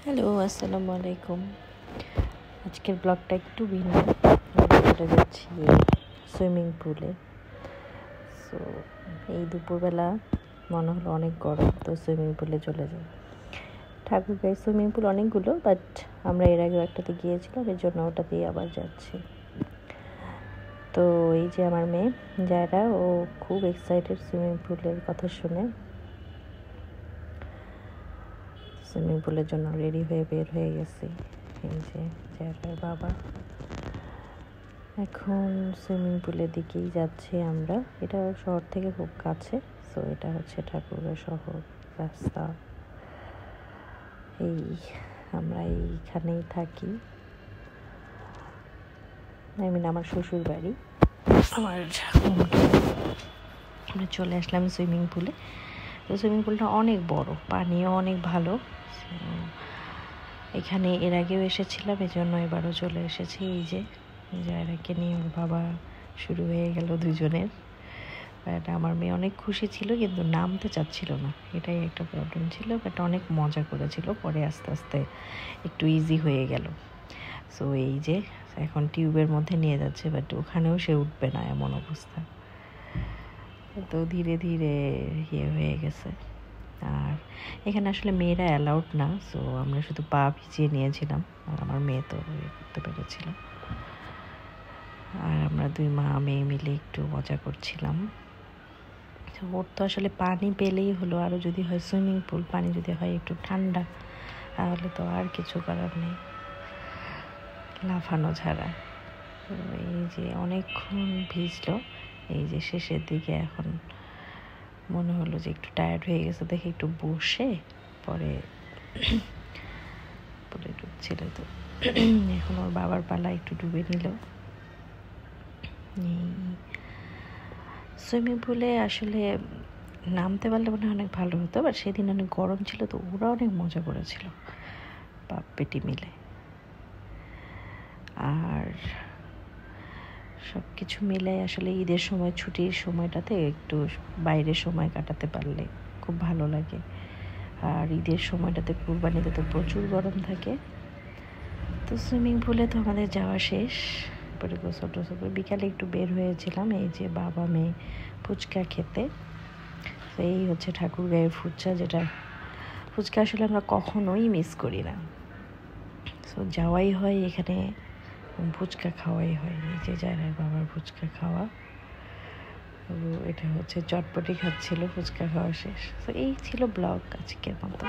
Hello, আসসালামু আলাইকুম। আজকের ব্লগটা একটু ভিন্ন। আমরা চলে যাচ্ছি সুইমিং পুলে। সো এই দুপুরবেলা মনে হলো অনেক গরম, তো সুইমিং পুলে চলে যাই। ঠাকুরগাঁয়ে সুইমিং পুল অনেকগুলো, বাট আমরা এর আগেও একটাতে গিয়েছিলাম, এর জন্য ওটাতেই আবার যাচ্ছি। তো এই যে আমার মেয়ে যারা, ও খুব এক্সাইটেড সুইমিং পুলের কথা শুনে। সুইমিং পুলের জন্য রেডি হয়ে বের হয়ে গেছি। এই যে জায়গার বাবা, এখন সুইমিং পুলের দিকেই যাচ্ছি আমরা। এটা শহর থেকে খুব কাছে। সো এটা হচ্ছে ঠাকুরগাঁও শহর রাস্তা। এই আমরা এইখানেই থাকি। আমার শ্বশুর বাড়ি। আমরা চলে আসলাম সুইমিং পুলে। তো সুইমিং পুলটা অনেক বড়, পানিও অনেক ভালো। এখানে এর আগেও এসেছিলাম, এই জন্য এবারও চলে এসেছি। এই যে জায়রাকে নিয়ে ওর বাবা শুরু হয়ে গেল দুজনের। বাট আমার মেয়ে অনেক খুশি ছিল, কিন্তু নামতে চাচ্ছিল না, এটাই একটা প্রবলেম ছিল। বাট অনেক মজা করেছিল, পরে আস্তে আস্তে একটু ইজি হয়ে গেল। সো এই যে এখন টিউবের মধ্যে নিয়ে যাচ্ছে, বাট ওখানেও সে উঠবে না এমন অবস্থা। তো ধীরে ধীরে হয়ে গেছে। আর এখানে আসলে মেয়েরা অ্যালাউড না, সো আমরা শুধু পা ভিজিয়ে নিয়েছিলাম, আর আমার মেয়ে তো করতে পেরেছিল। আর আমরা দুই মা মেয়ে মিলে একটু মজা করছিলাম। ওর তো আসলে পানি পেলেই হলো, আরও যদি হয় সুইমিং পুল, পানি যদি হয় একটু ঠান্ডা, তাহলে তো আর কিছু করার নেই, লাফানো ছাড়া। তো এই যে অনেকক্ষণ ভিজলো। এই যে শেষের দিকে এখন মনে হলো যে একটু টায়ার্ড হয়ে গেছে, দেখে একটু বসে পরে পুলে ডুবছিল। তো এখন ওর বাবার পালা, একটু ডুবে নিল। সুইমিং পুলে আসলে নামতে পারলে মনে হয় অনেক ভালো হতো, বাট সেদিন অনেক গরম ছিল, তো ওরা অনেক মজা করেছিল বাপ বেটি মিলে। আর সব কিছু মিলে আসলে ঈদের সময়, ছুটির সময়টাতে একটু বাইরে সময় কাটাতে পারলে খুব ভালো লাগে। আর ঈদের সময়টাতে, কুরবানিতে তো প্রচুর গরম থাকে। তো সুইমিং পুলে তো আমাদের যাওয়া শেষ। পরে গোসল টোসল করে বিকালে একটু বের হয়েছিলাম, এই যে বাবা মেয়ে ফুচকা খেতে। তো এই হচ্ছে ঠাকুরগাঁয়ের ফুচকা, যেটা ফুচকা আসলে আমরা কখনোই মিস করি না। সো যাওয়াই হয় এখানে, ফুচকা খাওয়াই হয়। এই যে জায়গার বাবার ফুচকা খাওয়া। তো এটা হচ্ছে চটপটি খাচ্ছিল ফুচকা খাওয়া শেষ। তো এই ছিল ব্লগ আজকের মতো।